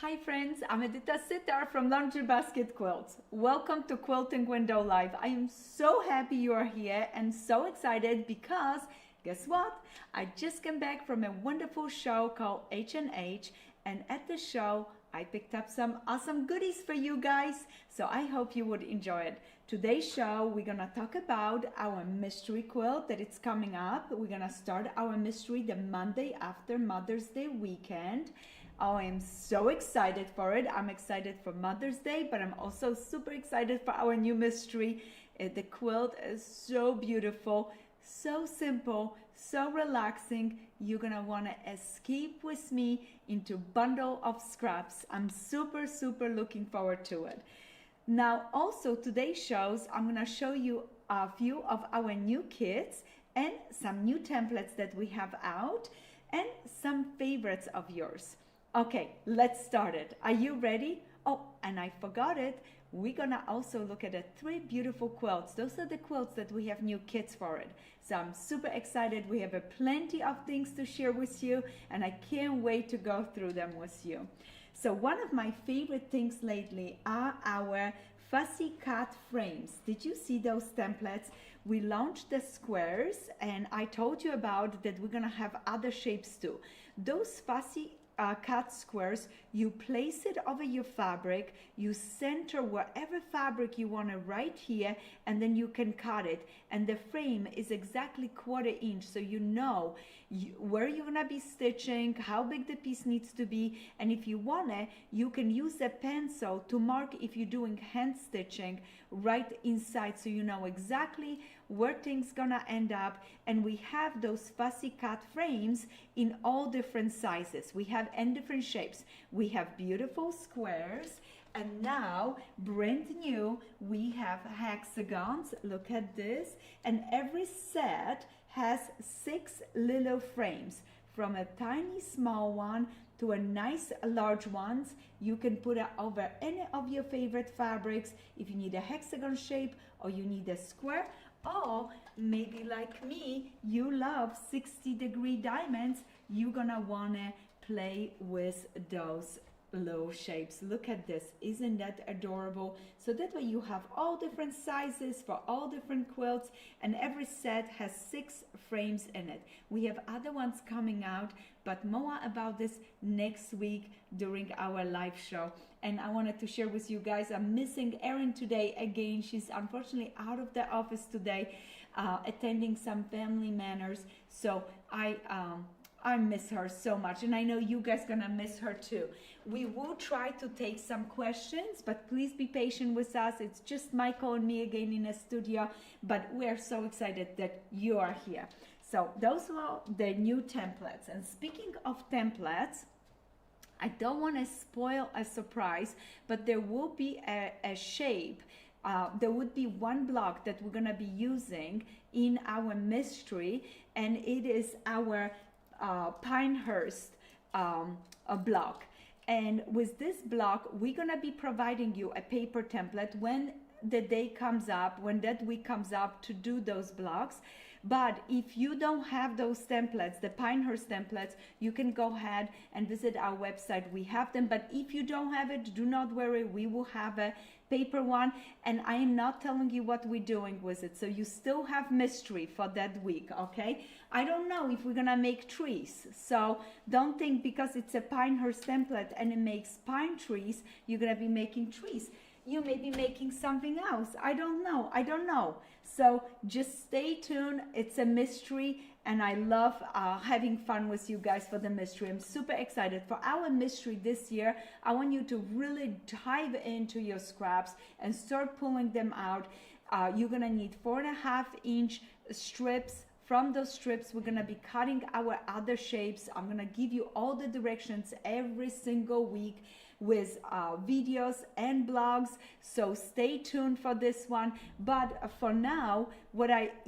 Hi friends, I'm Edyta Sitar from Laundry Basket Quilts. Welcome to Quilting Window Live. I am so happy you are here and so excited because guess what? I just came back from a wonderful show called H&H, and at the show I picked up some awesome goodies for you guys, so I hope you would enjoy it. Today's show we're gonna talk about our mystery quilt that it's coming up. We're gonna start our mystery the Monday after Mother's Day weekend. Oh, I am so excited for it. I'm excited for Mother's Day, but I'm also super excited for our new mystery. The quilt is so beautiful, so simple, so relaxing. You're gonna wanna escape with me into bundle of scraps. I'm super looking forward to it. Now, also today's shows, I'm gonna show you a few of our new kits and some new templates that we have out and some favorites of yours. Okay, let's start it. Are you ready? Oh, and I forgot it. We're gonna also look at the 3 beautiful quilts. Those are the quilts that we have new kits for it. So I'm super excited. We have plenty of things to share with you, and I can't wait to go through them with you. So one of my favorite things lately are our fussy cut frames. Did you see those templates? We launched the squares, and I told you about that we're gonna have other shapes too. Those fussy cut squares, you place it over your fabric, you center wherever fabric you want to right here, and then you can cut it, and the frame is exactly 1/4 inch, so you know where you're gonna be stitching, how big the piece needs to be, and if you wanna, you can use a pencil to mark if you're doing hand stitching right inside, so you know exactly where things gonna end up. And we have those fussy cut frames in all different sizes. We have in different shapes. We have beautiful squares, and now brand new we have hexagons. Look at this, and every set has 6 little frames, from a tiny small one to a nice large ones. You can put it over any of your favorite fabrics if you need a hexagon shape or you need a square, or maybe like me, you love 60-degree diamonds. You're gonna wanna play with those low shapes. Look at this, isn't that adorable? So that way you have all different sizes for all different quilts, and every set has 6 frames in it. We have other ones coming out, but more about this next week during our live show. And I wanted to share with you guys, I'm missing Erin today again. She's unfortunately out of the office today, attending some family matters. So I miss her so much, and I know you guys gonna miss her too. We will try to take some questions, but please be patient with us. It's just Michael and me again in the studio, but we are so excited that you are here. So those were the new templates. And speaking of templates, I don't want to spoil a surprise, but there will be a shape. There would be one block that we're gonna be using in our mystery, and it is our Pinehurst block. And with this block, we're gonna be providing you a paper template when the day comes up, when that week comes up, to do those blocks. But if you don't have those templates, the Pinehurst templates, you can go ahead and visit our website. We have them. But if you don't have it, do not worry, we will have a paper one, and I am not telling you what we're doing with it, so you still have mystery for that week. Okay, I don't know if we're gonna make trees, so don't think because it's a Pinehurst template and it makes pine trees, you're gonna be making trees. You may be making something else. I don't know. So just stay tuned. It's a mystery, and I love having fun with you guys for the mystery. I'm super excited for our mystery this year. I want you to really dive into your scraps and start pulling them out. You're gonna need 4.5-inch strips. From those strips, we're gonna be cutting our other shapes. I'm gonna give you all the directions every single week with videos and blogs, so stay tuned for this one. But for now,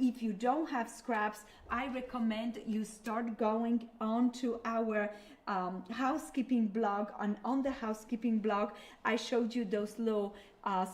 if you don't have scraps, I recommend you start going onto our housekeeping blog. On the housekeeping blog, I showed you those little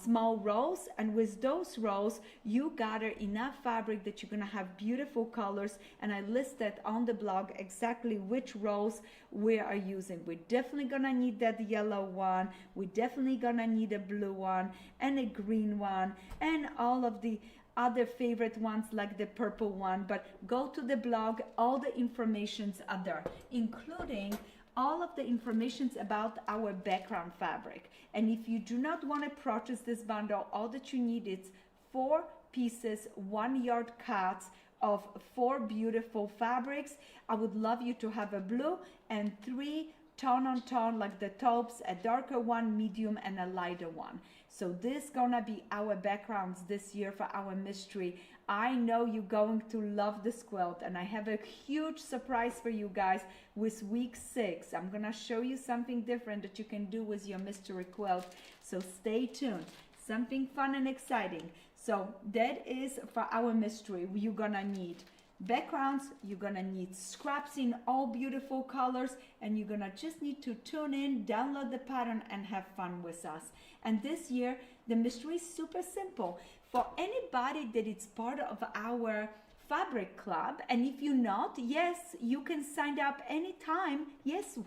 small rolls, and with those rolls you gather enough fabric that you're gonna have beautiful colors, and I listed on the blog exactly which rolls we are using. We're definitely gonna need that yellow one, we're definitely gonna need a blue one and a green one and all of the other favorite ones like the purple one. But go to the blog, all the informations are there, including all of the informations about our background fabric. And if you do not want to purchase this bundle, all that you need is 4 pieces, 1 yard cuts of 4 beautiful fabrics. I would love you to have a blue and 3 tone on tone, like the taupes, a darker one, medium, and a lighter one. So this gonna be our backgrounds this year for our mystery. I know you're going to love this quilt, and I have a huge surprise for you guys with week 6. I'm gonna show you something different that you can do with your mystery quilt, so stay tuned. Something fun and exciting. So that is for our mystery. You're gonna need backgrounds, you're gonna need scraps in all beautiful colors, and you're gonna just need to tune in, download the pattern, and have fun with us. And this year the mystery is super simple. For anybody that is part of our fabric club, and if you're not, yes, you can sign up anytime. Yes,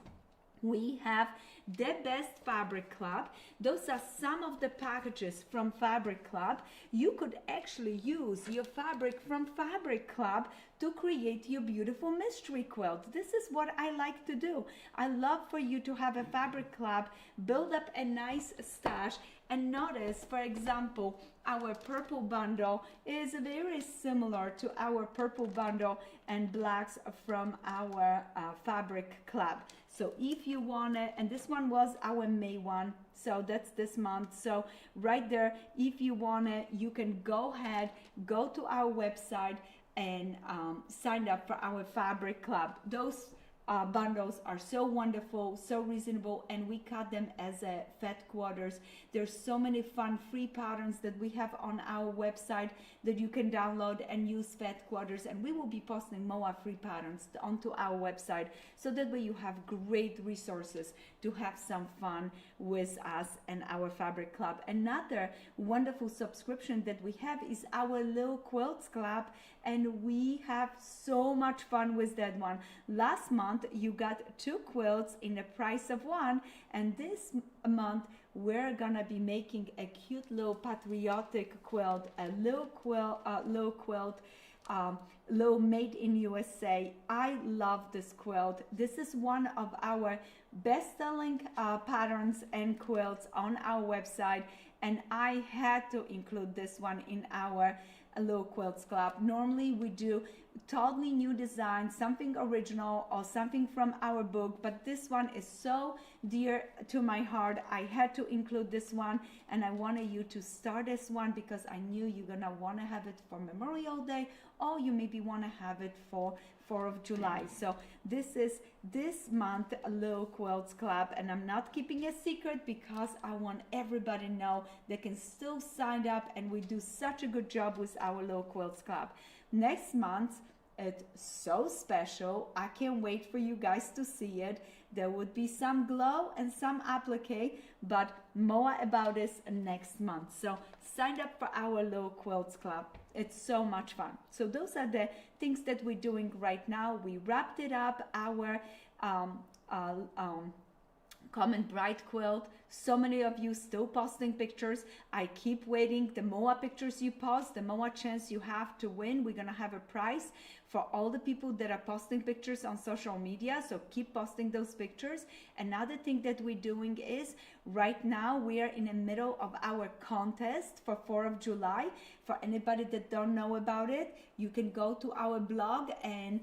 we have the best fabric club. Those are some of the packages from fabric club. You could actually use your fabric from fabric club to create your beautiful mystery quilt. This is what I like to do. I love for you to have a fabric club, build up a nice stash, and notice, for example, our purple bundle is very similar to our purple bundle and blacks from our fabric club. So if you want it, and this one was our May one, so that's this month. So right there, if you want it, you can go ahead, go to our website and sign up for our fabric club. Those bundles are so wonderful, so reasonable, and we cut them as a fat quarters. There's so many fun free patterns that we have on our website that you can download and use fat quarters, and we will be posting more free patterns onto our website, so that way you have great resources to have some fun with us and our fabric club. Another wonderful subscription that we have is our Little Quilts Club, and we have so much fun with that one. Last month you got 2 quilts in the price of 1, and this month we're gonna be making a cute little patriotic quilt, a little quilt, little made in USA. I love this quilt. This is one of our best-selling patterns and quilts on our website, and I had to include this one in our Little Quilts Club. Normally we do totally new design, something original or something from our book, but this one is so dear to my heart. I had to include this one, and I wanted you to start this one because I knew you're gonna want to have it for Memorial Day, or you maybe want to have it for 4th of July. So this is this month Little Quilts Club, and I'm not keeping a secret because I want everybody to know they can still sign up, and we do such a good job with our Little Quilts Club. Next month, it's so special. I can't wait for you guys to see it. There would be some glow and some applique, but more about this next month. So sign up for our Little Quilts Club. It's so much fun. So those are the things that we're doing right now. We wrapped it up, our Common Bright quilt. So many of you still posting pictures. I keep waiting. The more pictures you post, the more chance you have to win. We're gonna have a prize for all the people that are posting pictures on social media, so keep posting those pictures. Another thing that we're doing is right now we are in the middle of our contest for 4th of July. For anybody that don't know about it, you can go to our blog and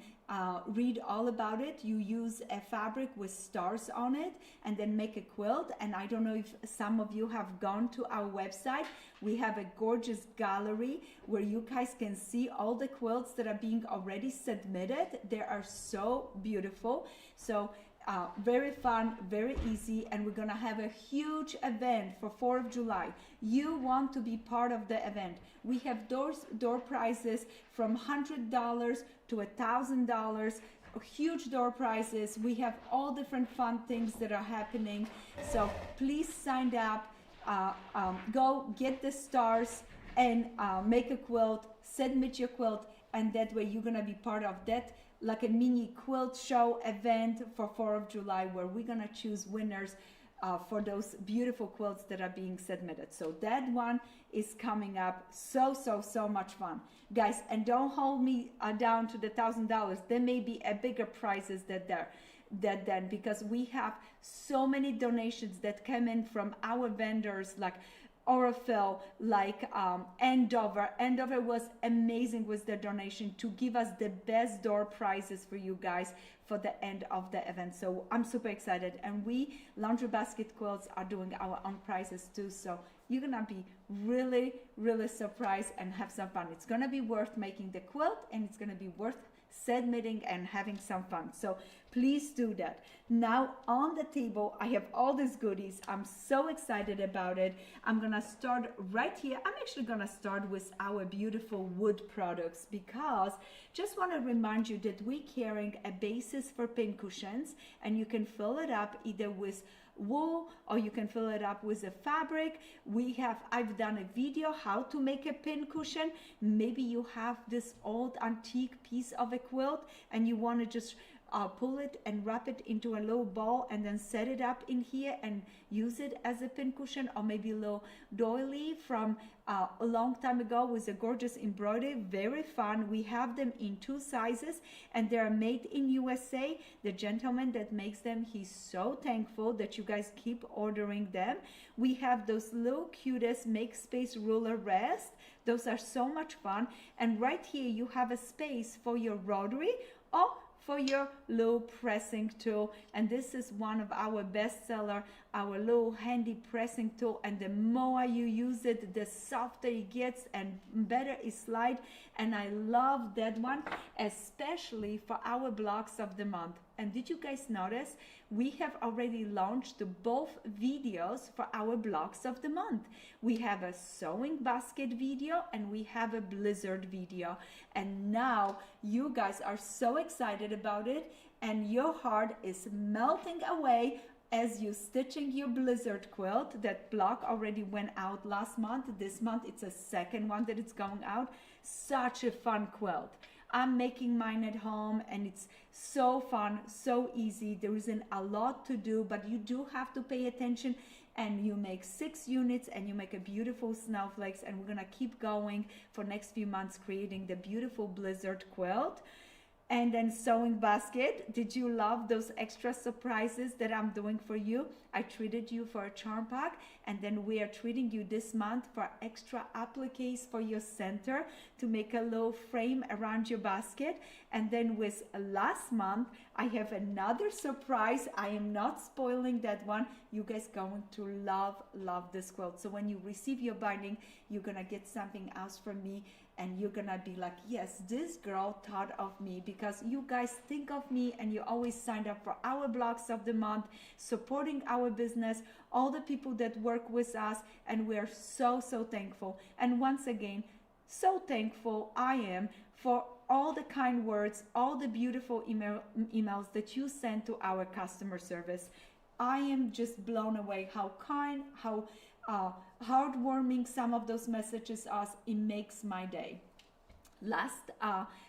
read all about it. You use a fabric with stars on it and then make a quilt. And I don't know if some of you have gone to our website. We have a gorgeous gallery where you guys can see all the quilts that are being already submitted. They are so beautiful. So very fun, very easy, and we're gonna have a huge event for 4th of July. You want to be part of the event. We have door prizes from $100 to $1,000, huge door prizes. We have all different fun things that are happening. So please sign up. go get the stars and make a quilt, submit your quilt, and that way you're gonna be part of that, like a mini quilt show event for 4th of July, where we're gonna choose winners for those beautiful quilts that are being submitted. So that one is coming up. So much fun, guys. And don't hold me down to the $1,000. There may be a bigger prizes then, because we have so many donations that come in from our vendors, like Orifil, like Andover. Andover was amazing with their donation to give us the best door prizes for you guys for the end of the event. So I'm super excited. And we, Laundry Basket Quilts, are doing our own prizes too. So you're gonna be really surprised and have some fun. It's gonna be worth making the quilt, and it's gonna be worth submitting and having some fun. So please do that. Now on the table, I have all these goodies. I'm so excited about it. I'm gonna start right here. I'm actually gonna start with our beautiful wood products, because just want to remind you that we're carrying a basis for pin cushions, and you can fill it up either with wool or you can fill it up with a fabric. I've done a video how to make a pin cushion. Maybe you have this old antique piece of a quilt and you want to just pull it and wrap it into a little ball and then set it up in here and use it as a pin cushion, or maybe a little doily from a long time ago with a gorgeous embroidery. Very fun. We have them in 2 sizes, and they're made in USA. The gentleman that makes them, he's so thankful that you guys keep ordering them. We have those little cutest make space ruler rest. Those are so much fun. And right here you have a space for your rotary or for your little pressing tool. And this is one of our best seller, our little handy pressing tool. And the more you use it, the softer it gets and better it slides. And I love that one, especially for our blocks of the month. And did you guys notice we have already launched both videos for our blocks of the month? We have a sewing basket video and we have a blizzard video. And now you guys are so excited about it, and your heart is melting away as you stitching your blizzard quilt. That block already went out last month. This month it's a second one that it's going out. Such a fun quilt. I'm making mine at home and it's so fun, so easy. There isn't a lot to do, but you do have to pay attention, and you make 6 units and you make a beautiful snowflakes. And we're gonna keep going for next few months creating the beautiful blizzard quilt. And then sewing basket. Did you love those extra surprises that I'm doing for you? I treated you for a charm pack, and then we are treating you this month for extra appliques for your center to make a little frame around your basket. And then with last month, I have another surprise. I am not spoiling that one. You guys going to love this quilt. So when you receive your binding, you're gonna get something else from me. And you're gonna be like, yes, this girl thought of me, because you guys think of me and you always signed up for our blocks of the month, supporting our business, all the people that work with us, and we're so thankful. And once again, so thankful I am for all the kind words, all the beautiful emails that you send to our customer service. I am just blown away how kind, how heartwarming some of those messages are. It makes my day. Last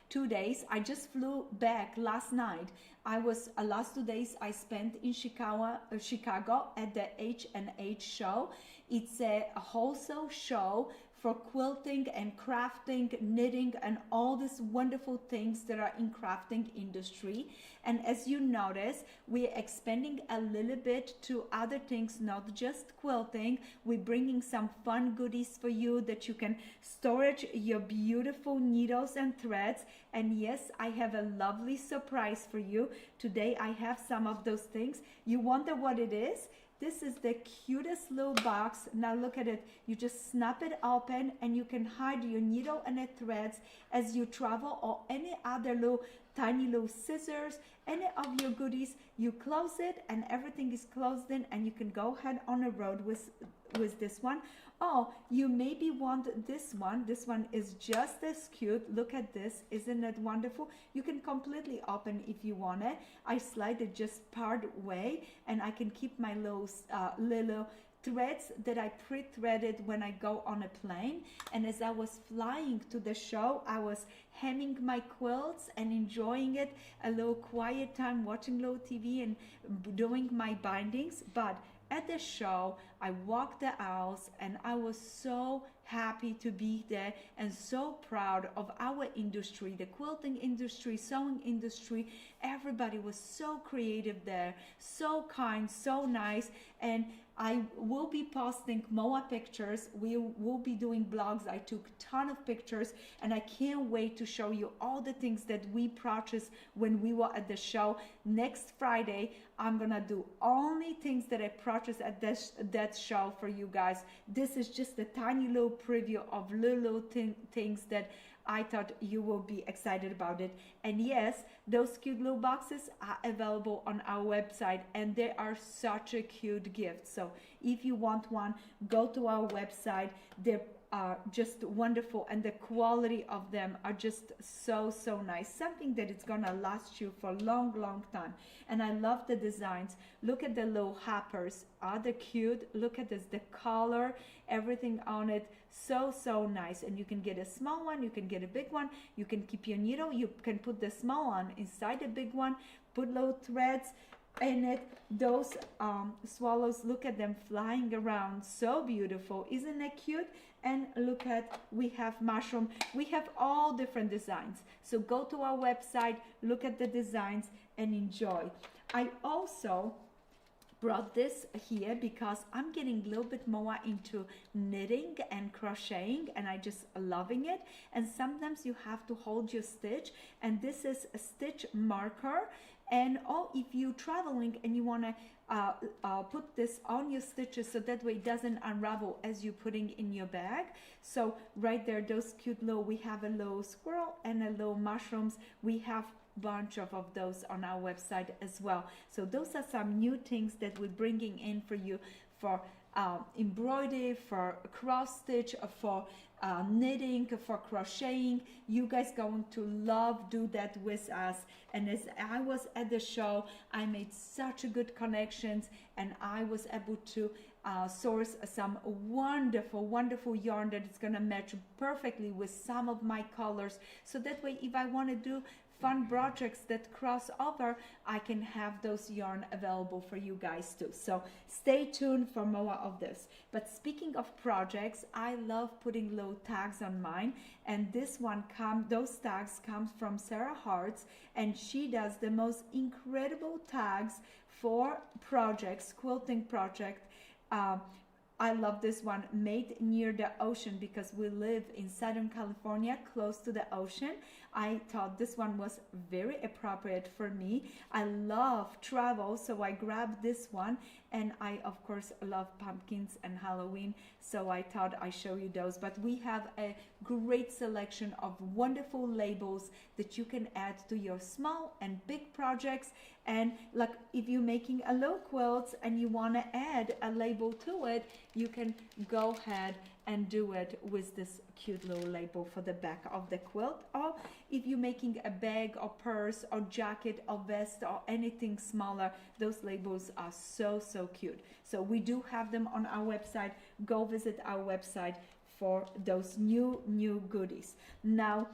2 days, I just flew back last night. Last 2 days I spent in Chicago at the H&H show. It's a wholesale show for quilting and crafting, knitting, and all these wonderful things that are in crafting industry. And as you notice, we're expanding a little bit to other things, not just quilting. We're bringing some fun goodies for you that you can storage your beautiful needles and threads. And yes, I have a lovely surprise for you. Today I have some of those things. You wonder what it is? This is the cutest little box. Now look at it. You just snap it open and you can hide your needle and the threads as you travel, or any other little tiny little scissors, any of your goodies. You close it and everything is closed in, and you can go ahead on a road with this one. Oh, you maybe want this one. This one is just as cute. Look at this. Isn't it wonderful? You can completely open if you want it. I slide it just part way, and I can keep my little threads that I pre-threaded when I go on a plane. And as I was flying to the show, I was hemming my quilts and enjoying it, a little quiet time, watching little TV and doing my bindings. But at the show, I walked the aisles and I was so happy to be there and so proud of our industry, the quilting industry, sewing industry. Everybody was so creative there, so kind, so nice. And I will be posting more pictures. We will be doing blogs. I took a ton of pictures and I can't wait to show you all the things that we purchased when we were at the show. Next Friday, I'm gonna do only things that I purchased at that show for you guys. This is just a tiny little preview of little things that I thought you will be excited about it. And yes, those cute little boxes are available on our website and they are such a cute gift. So if you want one, go to our website. They're just wonderful and the quality of them are just so nice, something that it's gonna last you for a long time. And I love the designs. Look at the little hoppers, are they cute? Look at this, the color, everything on it, so nice. And you can get a small one, you can get a big one, you can keep your needle, you can put the small one inside the big one, put little threads in it. Those swallows, look at them flying around, so beautiful. Isn't that cute? And look at, we have mushroom, we have all different designs. So go to our website, look at the designs and enjoy. I also brought this here because I'm getting a little bit more into knitting and crocheting and I just loving it. And sometimes you have to hold your stitch, and this is a stitch marker. And if you're traveling and you want to put this on your stitches so that way it doesn't unravel as you're putting in your bag. So right there, those cute little, we have a little squirrel and a little mushrooms. We have bunch of those on our website as well. So those are some new things that we're bringing in for you for embroidery, for cross stitch, for knitting, for crocheting. You guys going to love do that with us. And as I was at the show, I made such a good connections and I was able to source some wonderful yarn that is gonna match perfectly with some of my colors. So that way, if I want to do fun projects that cross over, I can have those yarn available for you guys too. So stay tuned for more of this. But speaking of projects, I love putting little tags on mine, and this one those tags comes from Sarah Hartz, and she does the most incredible tags for projects, quilting project. I love this one, made near the ocean, because we live in Southern California, close to the ocean. I thought this one was very appropriate for me. I love travel, so I grabbed this one, and I of course love pumpkins and Halloween, so I thought I'd show you those. But we have a great selection of wonderful labels that you can add to your small and big projects. And like if you're making a low quilt and you want to add a label to it, you can go ahead and do it with this cute little label for the back of the quilt. Or if you're making a bag or purse or jacket or vest or anything smaller, those labels are so cute. So we do have them on our website. Go visit our website for those new goodies. Now,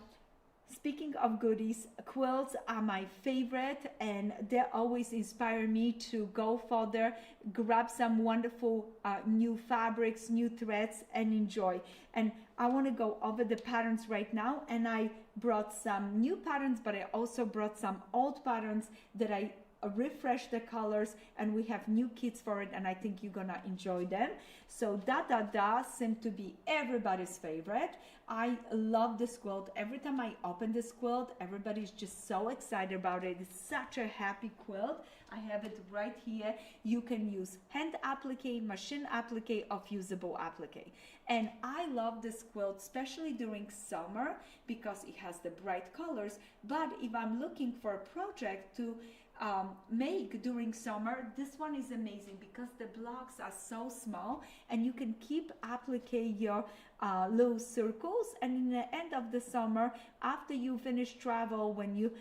speaking of goodies, quilts are my favorite, and they always inspire me to go further, grab some wonderful new fabrics, new threads, and enjoy. And I want to go over the patterns right now, and I brought some new patterns, but I also brought some old patterns that I refresh the colors, and we have new kits for it, and I think you're gonna enjoy them. So Da seemed to be everybody's favorite. I love this quilt. Every time I open this quilt, everybody's just so excited about it. It's such a happy quilt. I have it right here. You can use hand applique, machine applique, or fusible applique. And I love this quilt, especially during summer, because it has the bright colors. But if I'm looking for a project to make during summer, this one is amazing because the blocks are so small, and you can keep applique your little circles, and in the end of the summer, after you finish travel, when you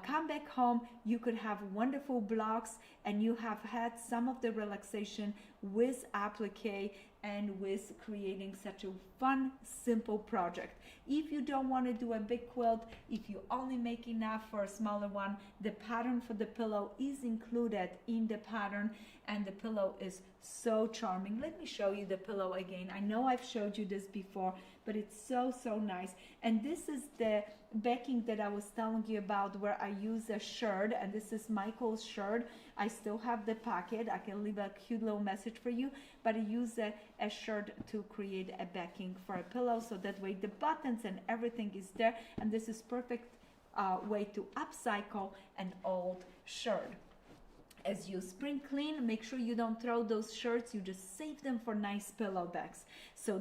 come back home, you could have wonderful blocks, and you have had some of the relaxation with applique and with creating such a fun, simple project. If you don't want to do a big quilt, if you only make enough for a smaller one, the pattern for the pillow is included in the pattern, and the pillow is so charming. Let me show you the pillow again. I know I've showed you this before, but it's so nice. And this is the backing that I was telling you about, where I use a shirt, and this is Michael's shirt. I still have the packet. I can leave a cute little message for you, but I use a shirt to create a backing for a pillow, so that way the buttons and everything is there, and this is perfect way to upcycle an old shirt. As you spring clean, make sure you don't throw those shirts, you just save them for nice pillow backs. So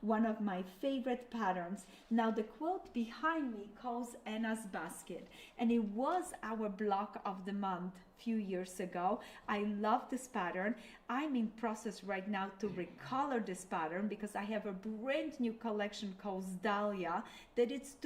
one of my favorite patterns. Now the quilt behind me calls Anna's Basket, and it was our block of the month few years ago. I love this pattern. I'm in process right now to recolor this pattern, because I have a brand new collection called Dahlia that it's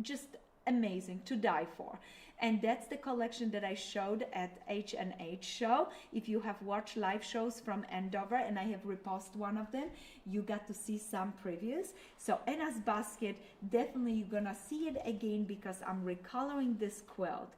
just amazing to die for. And that's the collection that I showed at H&H show. If you have watched live shows from Andover, and I have reposted one of them, you got to see some previews. So Anna's Basket, definitely you're gonna see it again, because I'm recoloring this quilt.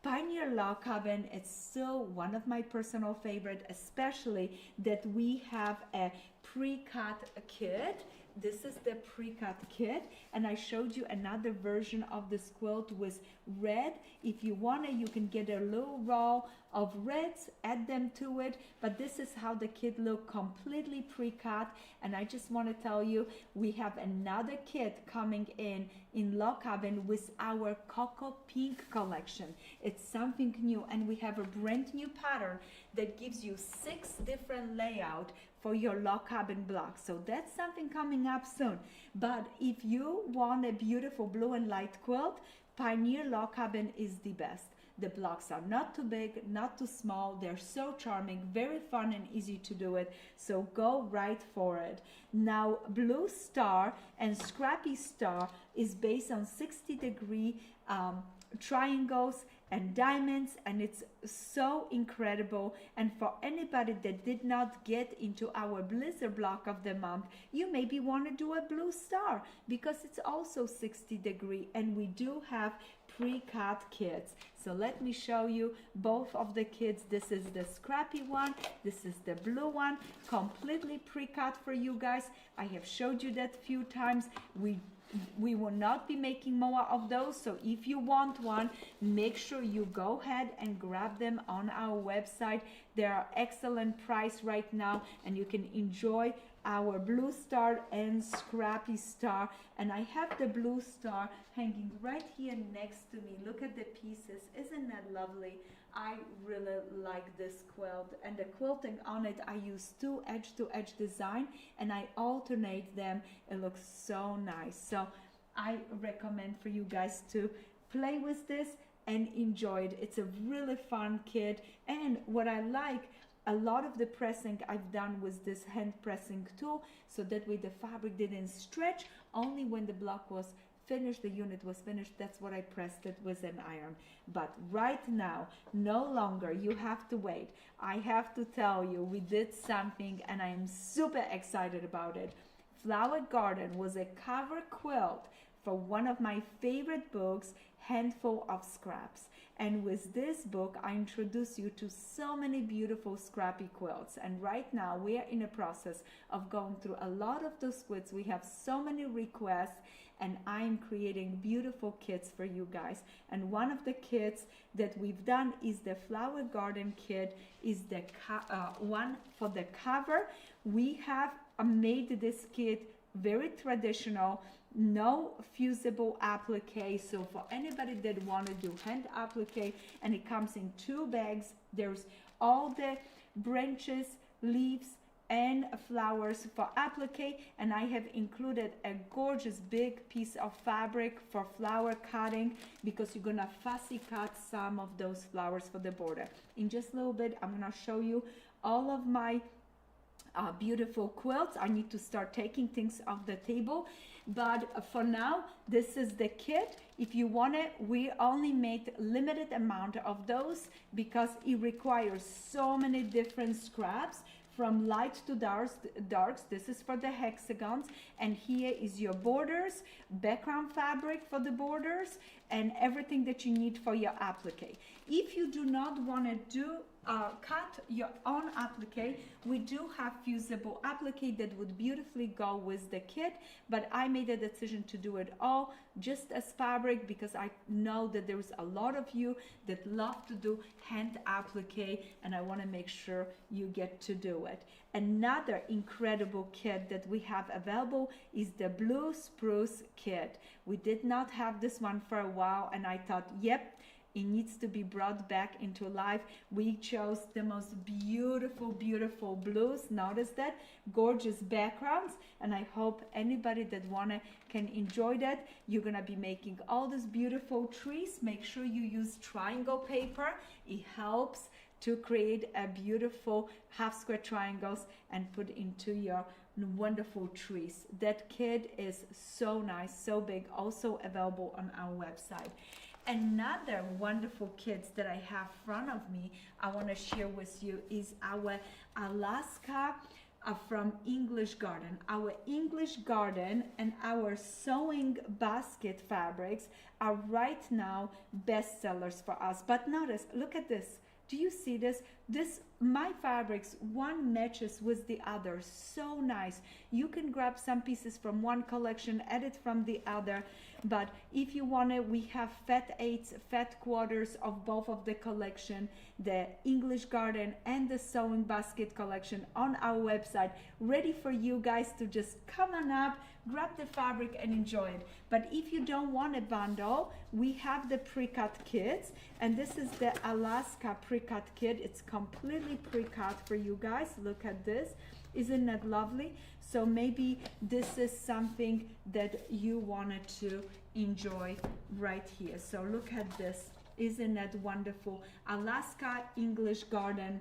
Pioneer Log Cabin, it's still one of my personal favorite, especially that we have a pre-cut kit. This is the pre-cut kit, and I showed you another version of this quilt with red. If you want it, you can get a little roll of reds, add them to it, but this is how the kit look, completely pre-cut. And I just want to tell you, we have another kit coming in Log Cabin with our Cocoa Pink collection. It's something new, and we have a brand new pattern that gives you 6 different layout for your Log Cabin block. So that's something coming up soon. But if you want a beautiful blue and light quilt, Pioneer Log Cabin is the best. The blocks are not too big, not too small. They're so charming, very fun and easy to do it. So go right for it. Now, Blue Star and Scrappy Star is based on 60-degree triangles and diamonds, and it's so incredible. And for anybody that did not get into our Blizzard block of the month, you maybe want to do a Blue Star, because it's also 60-degree, and we do have pre-cut kits. So let me show you both of the kits. This is the scrappy one, this is the blue one, completely pre-cut for you guys. I have showed you that a few times. We will not be making more of those, so if you want one, make sure you go ahead and grab them on our website. They are excellent price right now, and you can enjoy our Blue Star and Scrappy Star. And I have the Blue Star hanging right here next to me. Look at the pieces, isn't that lovely? I really like this quilt, and the quilting on it, I use 2 edge-to-edge design, and I alternate them. It looks so nice. So I recommend for you guys to play with this and enjoy it. It's a really fun kit, and what I like, a lot of the pressing I've done with this hand pressing tool, so that way the fabric didn't stretch. Only when the block was finished, the unit was finished, that's what I pressed it with an iron. But right now, no longer, you have to wait. I have to tell you, we did something, and I am super excited about it. Flower Garden was a cover quilt for one of my favorite books, Handful of Scraps. And with this book, I introduce you to so many beautiful scrappy quilts. And right now, we are in a process of going through a lot of those quilts. We have so many requests, and I'm creating beautiful kits for you guys. And one of the kits that we've done is the Flower Garden kit, is the one for the cover. We have made this kit very traditional, no fusible applique. So for anybody that want to do hand applique, and it comes in 2 bags. There's all the branches, leaves, and flowers for applique, and I have included a gorgeous big piece of fabric for flower cutting, because you're gonna fussy cut some of those flowers for the border. In just a little bit, I'm gonna show you all of my beautiful quilts. I need to start taking things off the table, but for now, this is the kit. if you want it, we only made limited amount of those because it requires so many different scraps from light to darks. This is for the hexagons, and here is your borders, background fabric for the borders, and everything that you need for your applique. If you do not want to do cut your own applique, we do have fusible applique that would beautifully go with the kit, but I made a decision to do it all just as fabric because I know that there's a lot of you that love to do hand applique, and I want to make sure you get to do it. Another incredible kit that we have available is the Blue Spruce kit. We did not have this one for a while, and I thought, yep, it needs to be brought back into life. We chose the most beautiful, beautiful blues. Notice that, gorgeous backgrounds, and I hope anybody that wanna can enjoy that. You're gonna be making all these beautiful trees. Make sure you use triangle paper. It helps to create a beautiful half square triangles and put into your wonderful trees. That kit is so nice, so big, also available on our website. Another wonderful kits that I have in front of me, I want to share with you is our Alaska from English Garden. Our English Garden and our sewing basket fabrics are right now bestsellers for us. But notice, look at this. Do you see this? My fabrics, one matches with the other. So nice. You can grab some pieces from one collection, edit from the other. But if you want it, we have fat eighths, fat quarters of both of the collection, the English Garden and the sewing basket collection on our website, ready for you guys to just come on up, grab the fabric and enjoy it. But if you don't want a bundle, we have the pre-cut kits, and this is the Alaska pre-cut kit. It's completely pre-cut for you guys. Look at this. Isn't that lovely? So maybe this is something that you wanted to enjoy right here. So look at this. Isn't that wonderful? Alaska English Garden.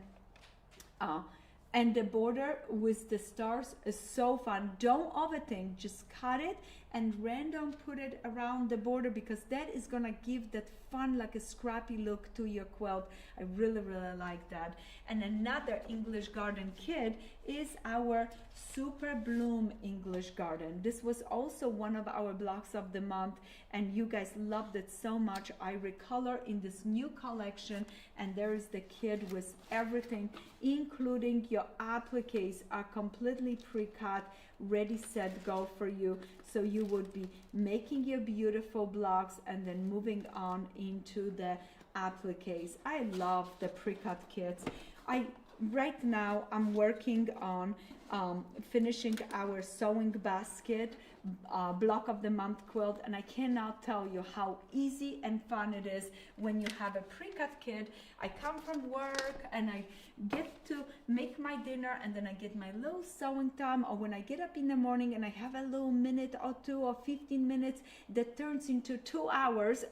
And the border with the stars is so fun. Don't overthink, just cut it and random put it around the border because that is gonna give that fun, like a scrappy look to your quilt. I really, really like that. And another English Garden kit is our Super Bloom English Garden. This was also one of our blocks of the month, and you guys loved it so much. I recolor in this new collection, and there is the kit with everything, including your appliques are completely pre-cut, ready, set, go for you. So you would be making your beautiful blocks and then moving on into the appliques. I love the pre-cut kits. Right now I'm working on finishing our sewing basket block of the month quilt, and I cannot tell you how easy and fun it is when you have a pre-cut kit. I come from work and I get to make my dinner, and then I get my little sewing time, or when I get up in the morning and I have a little minute or two or 15 minutes that turns into 2 hours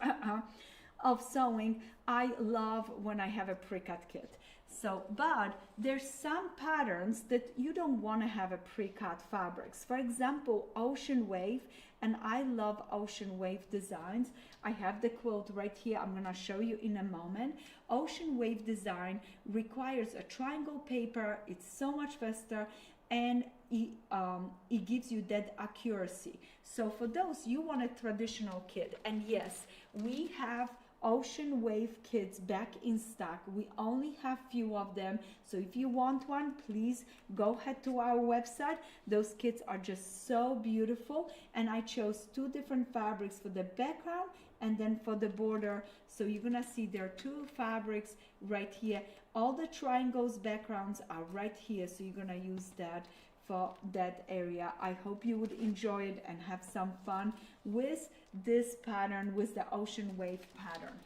of sewing. I love when I have a pre-cut kit. So, but there's some patterns that you don't want to have a pre-cut fabrics. For example, ocean wave, and I love ocean wave designs. I have the quilt right here. I'm going to show you in a moment. Ocean wave design requires a triangle paper. It's so much faster, and it gives you that accuracy. So for those, you want a traditional kit. And yes, we have ocean wave kits back in stock. We only have few of them, so if you want one, please go ahead to our website. Those kits are just so beautiful, and I chose 2 different fabrics for the background and then for the border. So you're gonna see there are 2 fabrics right here. All the triangles backgrounds are right here, so you're gonna use that for that area. I hope you would enjoy it and have some fun with this pattern, with the ocean wave pattern.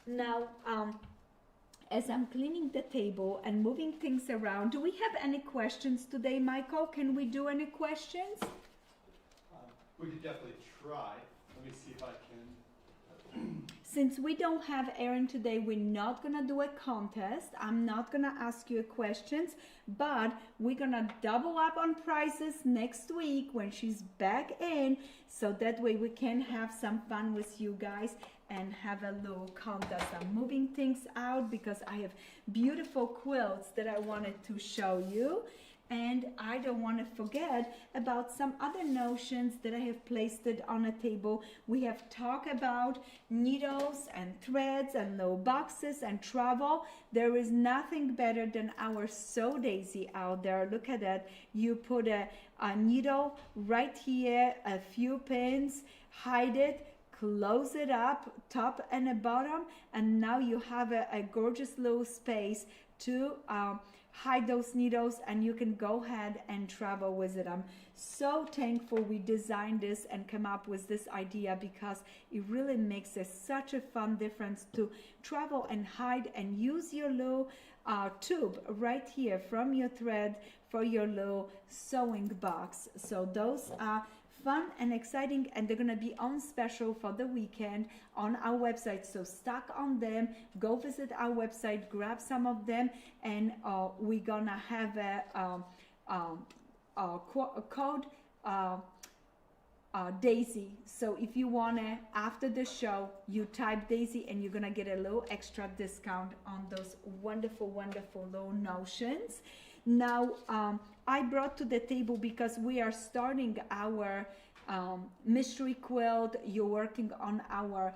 Now, as I'm cleaning the table and moving things around, do we have any questions today, Michael? Can we do any questions? We could definitely try. Let me see if I can. Since we don't have Erin today, we're not gonna do a contest. I'm not gonna ask you questions, but we're gonna double up on prizes next week when she's back in, so that way we can have some fun with you guys and have a little contest. I'm moving things out because I have beautiful quilts that I wanted to show you. And I don't want to forget about some other notions that I have placed it on a table. We have talked about needles and threads and little boxes and travel. There is nothing better than our Sew Daisy out there. Look at that. You put a needle right here, a few pins, hide it, close it up, top and a bottom, and now you have a gorgeous little space to hide those needles, and you can go ahead and travel with it. I'm so thankful we designed this and come up with this idea, because it really makes such a fun difference to travel and hide and use your little tube right here from your thread for your little sewing box. So those are fun and exciting, and they're gonna be on special for the weekend on our website, so stock on them. Go visit our website, grab some of them, and we're gonna have a code Daisy. So if you wanna, after the show, you type Daisy and you're gonna get a little extra discount on those wonderful little notions. Now I brought to the table, because we are starting our mystery quilt. You're working on our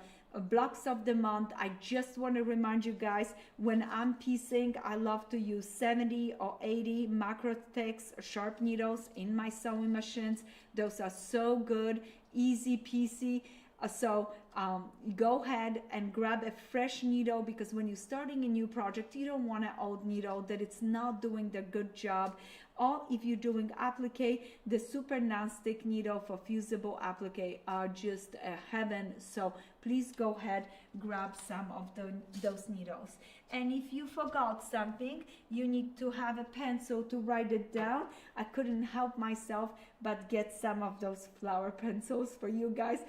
blocks of the month. I just want to remind you guys, when I'm piecing, I love to use 70 or 80 Macrotex sharp needles in my sewing machines. Those are so good, easy peasy. So go ahead and grab a fresh needle, because when you're starting a new project, you don't want an old needle that it's not doing the good job. Or if you're doing applique, the super non-stick needle for fusible applique are just a heaven. So please go ahead, grab some of those needles. And if you forgot something, you need to have a pencil to write it down. I couldn't help myself but get some of those flower pencils for you guys.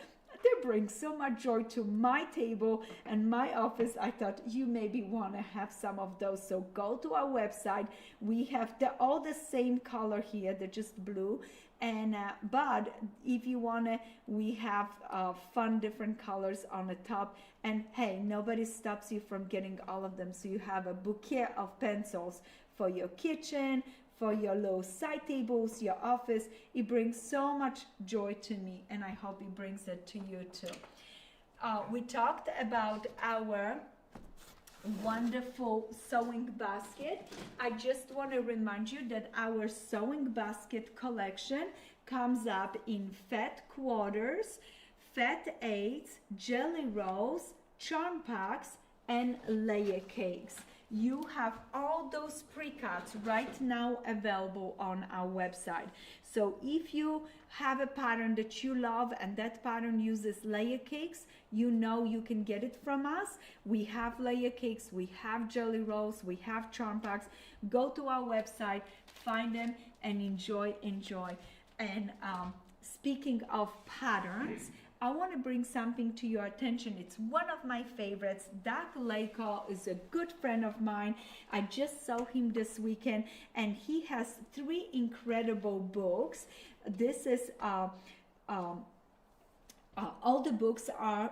They bring so much joy to my table and my office. I thought you maybe want to have some of those. So go to our website. We have all the same color here. They're just blue. And but if you want to, we have fun different colors on the top. And hey, nobody stops you from getting all of them. So you have a bouquet of pencils for your kitchen, for your little side tables, your office. It brings so much joy to me, and I hope it brings it to you too. We talked about our wonderful sewing basket. I just want to remind you that our sewing basket collection comes up in fat quarters, fat eights, jelly rolls, charm packs, and layer cakes. You have all those pre-cuts right now available on our website. So if you have a pattern that you love and that pattern uses layer cakes, you know you can get it from us. We have layer cakes, we have jelly rolls, we have charm packs. Go to our website, find them, and enjoy. And speaking of patterns, I want to bring something to your attention. It's one of my favorites. Doug Lakow is a good friend of mine. I just saw him this weekend, and he has 3 incredible books. This is all the books are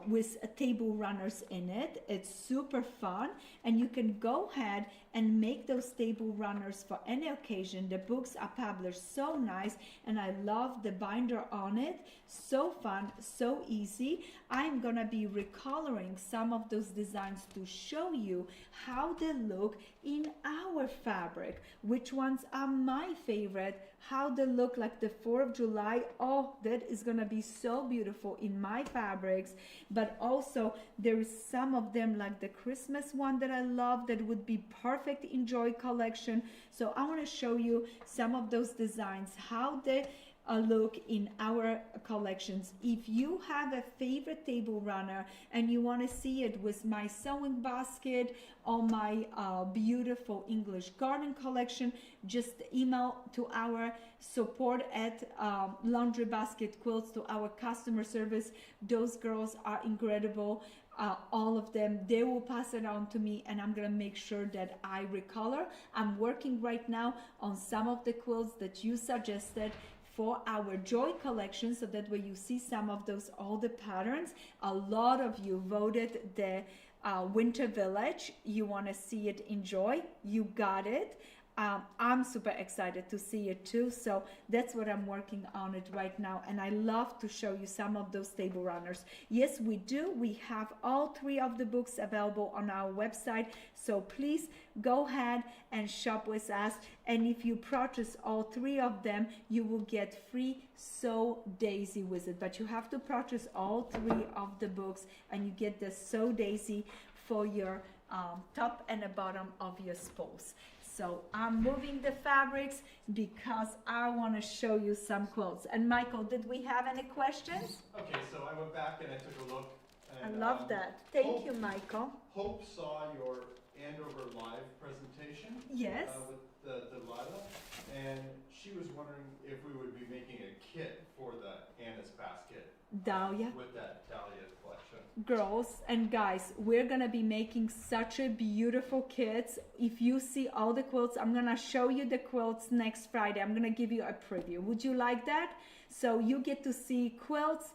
with table runners in it. It's super fun, and you can go ahead and make those table runners for any occasion. The books are published so nice, and I love the binder on it. So fun, so easy. I'm gonna be recoloring some of those designs to show you how they look in our fabric, which ones are my favorite, how they look like the 4th of July. Oh, that is gonna be so beautiful in my fabrics. But also there is some of them like the Christmas one that I love that would be perfect in Joy collection. So I want to show you some of those designs, how they look in our collections. If you have a favorite table runner and you want to see it with my sewing basket or my beautiful English garden collection, just email to our support at Laundry Basket Quilts, to our customer service. Those girls are incredible. all of them. They will pass it on to me, and I'm gonna make sure that I recolor. I'm working right now on some of the quilts that you suggested for our Joy collection, so that way you see some of those older patterns. A lot of you voted the Winter Village. You want to see it in Joy. You got it. I'm super excited to see it too. So that's what I'm working on it right now. And I love to show you some of those table runners. Yes, we do. We have all 3 of the books available on our website. So please go ahead and shop with us. And if you purchase all 3 of them, you will get free Sew Daisy with it. But you have to purchase all 3 of the books, and you get the Sew Daisy for your top and the bottom of your spools. So I'm moving the fabrics because I want to show you some quilts. And Michael, did we have any questions? Okay, so I went back and I took a look. And, I love that. Thank you, Michael. Hope saw your Andover Live presentation. Yes. With the Delilah, and she was wondering if we would be making a kit for the Anna's basket. Dahlia. With that Dahlia collection. Girls and guys, we're gonna be making such a beautiful kits. If you see all the quilts, I'm gonna show you the quilts next Friday. I'm gonna give you a preview. Would you like that? So you get to see quilts,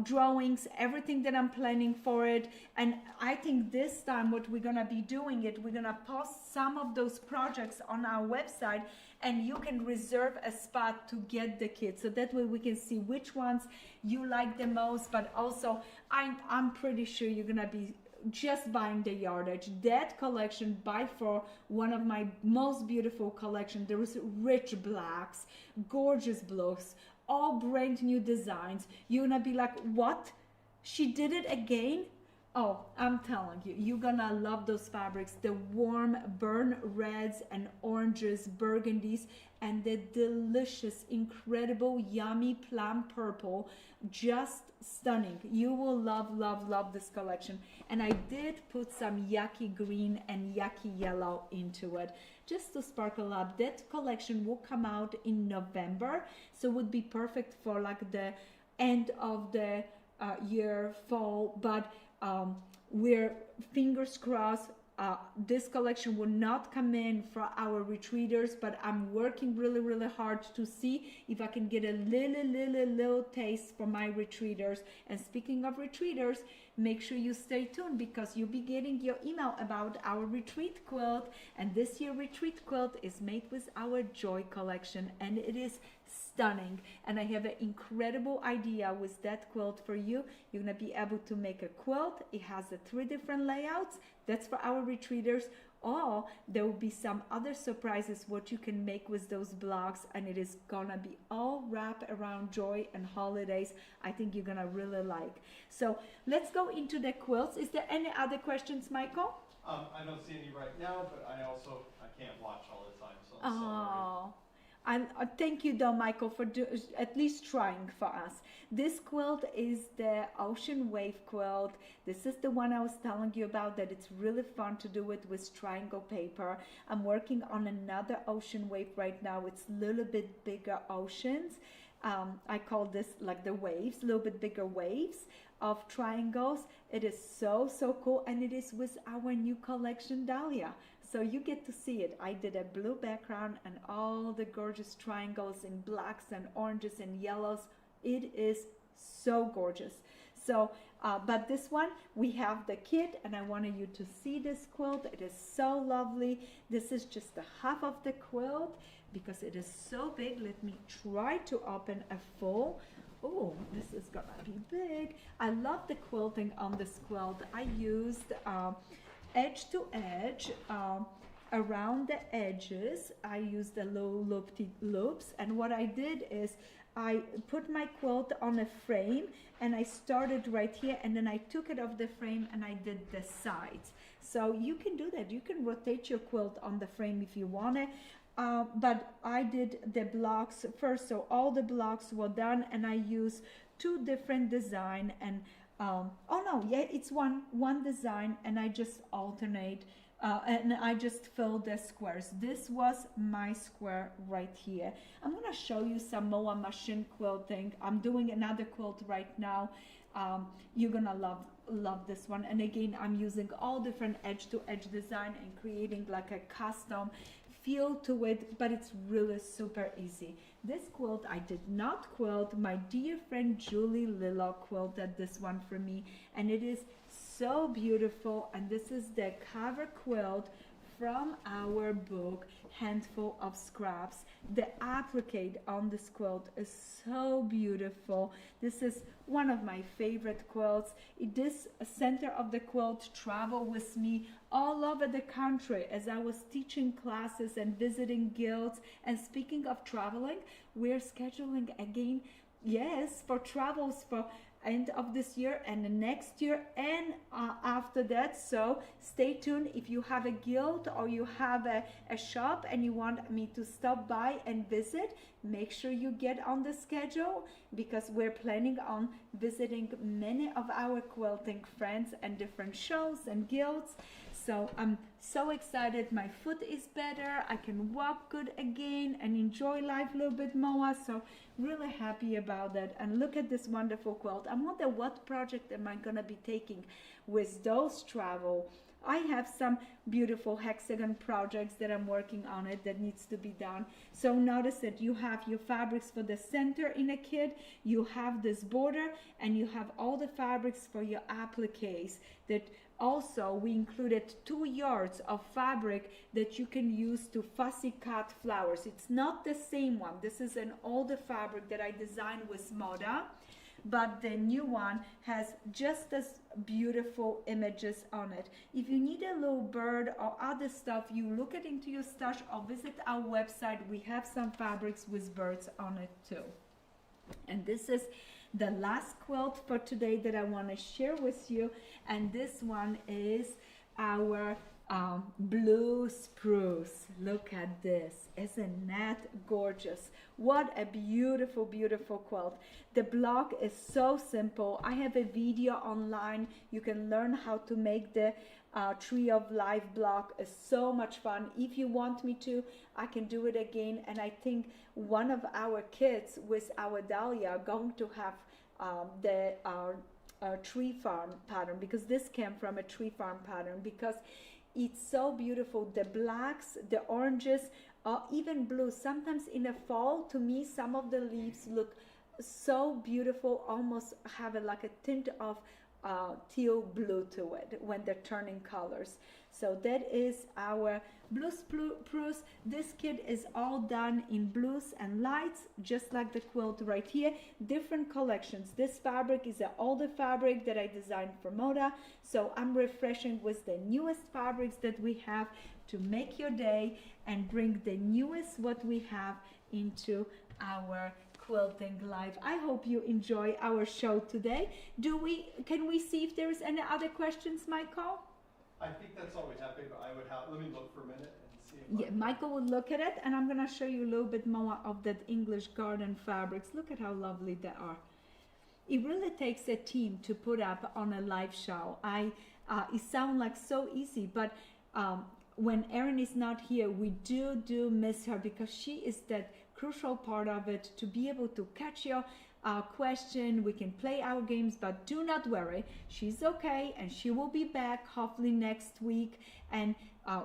drawings, everything that I'm planning for it. And I think this time what we're gonna be doing it, we're gonna post some of those projects on our website, and you can reserve a spot to get the kit. So that way we can see which ones you like the most, but also I'm pretty sure you're gonna be just buying the yardage. That collection, by far one of my most beautiful collection. There was rich blacks, gorgeous blues, all brand new designs. You're gonna be like, what? She did it again? Oh, I'm telling you, you're gonna love those fabrics. The warm burnt reds and oranges, burgundies, and the delicious, incredible, yummy plum purple. Just stunning. You will love, love, love this collection. And I did put some yucky green and yucky yellow into it, just to sparkle up. That collection will come out in November, so it would be perfect for like the end of the year, fall. But we're fingers crossed. This collection will not come in for our retreaters, but I'm working really, really hard to see if I can get a little taste for my retreaters. And speaking of retreaters, make sure you stay tuned, because you'll be getting your email about our retreat quilt. And this year retreat quilt is made with our Joy collection, and it is stunning. And I have an incredible idea with that quilt for you. You're gonna be able to make a quilt. It has 3 different layouts. That's for our retreaters. Or there will be some other surprises what you can make with those blocks, and it is gonna be all wrapped around Joy and holidays. I think you're gonna really like. So let's go into the quilts. Is there any other questions, Michael? I don't see any right now, but I can't watch all the time, so I'm sorry. And thank you though, Michael, for at least trying for us. This quilt is the Ocean Wave quilt. This is the one I was telling you about, that it's really fun to do it with triangle paper. I'm working on another Ocean Wave right now. It's a little bit bigger oceans. I call this like the waves, a little bit bigger waves of triangles. It is so, so cool. And it is with our new collection, Dahlia. So you get to see it. I did a blue background and all the gorgeous triangles in blacks and oranges and yellows. It is so gorgeous. So, but this one, we have the kit, and I wanted you to see this quilt. It is so lovely. This is just the half of the quilt because it is so big. Let me try to open a full. Oh, this is gonna be big. I love the quilting on this quilt. I used edge to edge. Around the edges I used the low loops, and what I did is I put my quilt on a frame, and I started right here, and then I took it off the frame and I did the sides. So you can do that. You can rotate your quilt on the frame if you want it. But I did the blocks first, so all the blocks were done, and I used 2 different design, and it's one design, and I just alternate, and I just fill the squares. This was my square right here. I'm gonna show you some more machine quilting. I'm doing another quilt right now. You're gonna love love this one. And again, I'm using all different edge to edge design and creating like a custom feel to it, but it's really super easy. This quilt I did not quilt. My dear friend Julie Lillo quilted this one for me, and it is so beautiful. And this is the cover quilt from our book Handful of Scraps. The applique on this quilt is so beautiful. This is one of my favorite quilts. This center of the quilt traveled with me all over the country as I was teaching classes and visiting guilds. And speaking of traveling, we're scheduling again, yes, for travels for end of this year and the next year and after that. So stay tuned. If you have a guild or you have a shop and you want me to stop by and visit, make sure you get on the schedule, because we're planning on visiting many of our quilting friends and different shows and guilds. So I'm so excited. My foot is better. I can walk good again and enjoy life a little bit more. So really happy about that. And look at this wonderful quilt. I wonder what project am I going to be taking with those travel. I have some beautiful hexagon projects that I'm working on it that needs to be done. So notice that you have your fabrics for the center in a kit, you have this border, and you have all the fabrics for your appliques. That also we included 2 yards of fabric that you can use to fussy cut flowers. It's not the same one. This is an older fabric that I designed with Moda, but the new one has just as beautiful images on it. If you need a little bird or other stuff, you look it into your stash or visit our website. We have some fabrics with birds on it too. And this is the last quilt for today that I want to share with you, and this one is our blue spruce. Look at this. Isn't that gorgeous? What a beautiful, beautiful quilt. The block is so simple. I have a video online. You can learn how to make the Tree of Life block. Is so much fun. If you want me to, I can do it again. And I think one of our kids with our Dahlia are going to have the tree farm pattern, because this came from a tree farm pattern, because it's so beautiful. The blacks, the oranges, even blues. Sometimes in the fall, to me, some of the leaves look so beautiful, almost have like a tint of teal blue to it when they're turning colors. So that is our blue spruce. This kit is all done in blues and lights, just like the quilt right here. Different collections. This fabric is an older fabric that I designed for Moda, so I'm refreshing with the newest fabrics that we have to make your day and bring the newest what we have into our quilting life. I hope you enjoy our show today. Can we see if there's any other questions, Michael? I think that's all we have, babe. Let me look for a minute and see if Yeah, Michael will look at it, and I'm gonna show you a little bit more of that English garden fabrics. Look at how lovely they are. It really takes a team to put up on a live show. It sounds like so easy, but when Erin is not here, we do miss her, because she is that crucial part of it, to be able to catch your question. We can play our games, but do not worry, she's okay, and she will be back hopefully next week. And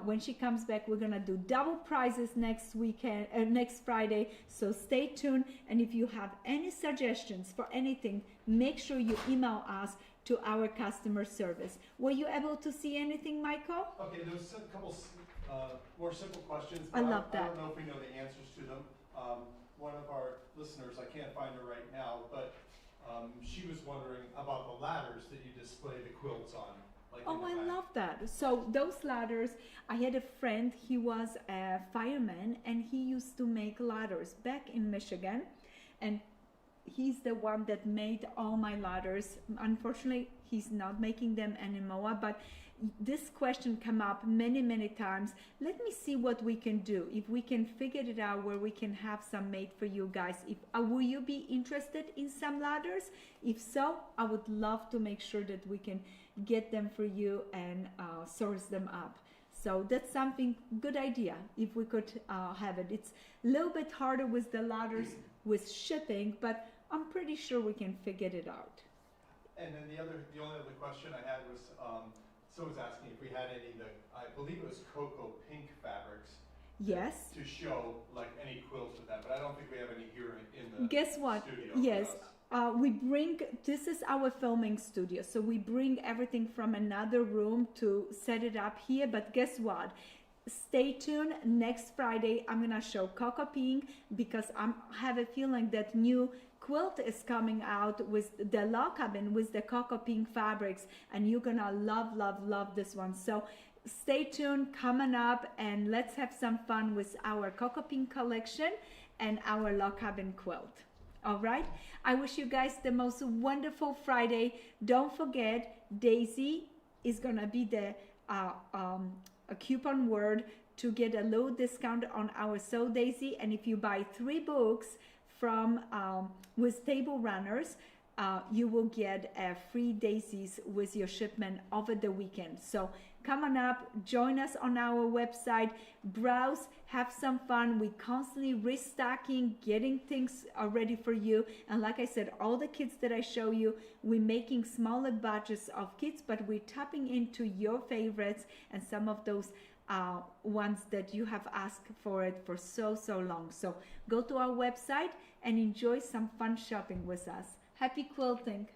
when she comes back, we're gonna do double prizes next weekend, next Friday, so stay tuned. And if you have any suggestions for anything, make sure you email us to our customer service. Were you able to see anything, Michael? Okay, there's a couple more simple questions. I love that. I don't know if we know the answers to them. One of our listeners, I can't find her right now, but she was wondering about the ladders that you display the quilts on. Oh, I love that. So those ladders, I had a friend, he was a fireman, and he used to make ladders back in Michigan, and he's the one that made all my ladders. Unfortunately, he's not making them anymore, but this question came up many times. Let me see what we can do, if we can figure it out where we can have some made for you guys. If will you be interested in some ladders? If so, I would love to make sure that we can get them for you and source them up. So that's something, good idea, if we could have it. It's a little bit harder with the ladders with shipping, but I'm pretty sure we can figure it out. And then the only other question I had was, someone was asking if we had any I believe it was cocoa pink fabrics. Yes. To show like any quilts with that, but I don't think we have any here in the Guess what? studio. Yes. This is our filming studio, so we bring everything from another room to set it up here. But guess what? Stay tuned. Next Friday, I'm gonna show Cocoa Pink because I have a feeling that new quilt is coming out with the log cabin with the Cocoa Pink fabrics, and you're gonna love this one. So stay tuned, coming up, and let's have some fun with our Cocoa Pink collection and our log cabin quilt. All right, I wish you guys the most wonderful Friday. Don't forget, Daisy is gonna be the a coupon word to get a low discount on our Sew Daisy. And if you buy 3 books from with Table Runners, you will get free daisies with your shipment over the weekend. So come on up, join us on our website, browse, have some fun. We constantly restocking, getting things ready for you. And like I said, all the kits that I show you, we're making smaller batches of kits, but we're tapping into your favorites and some of those ones that you have asked for it for so long. So go to our website and enjoy some fun shopping with us. Happy quilting!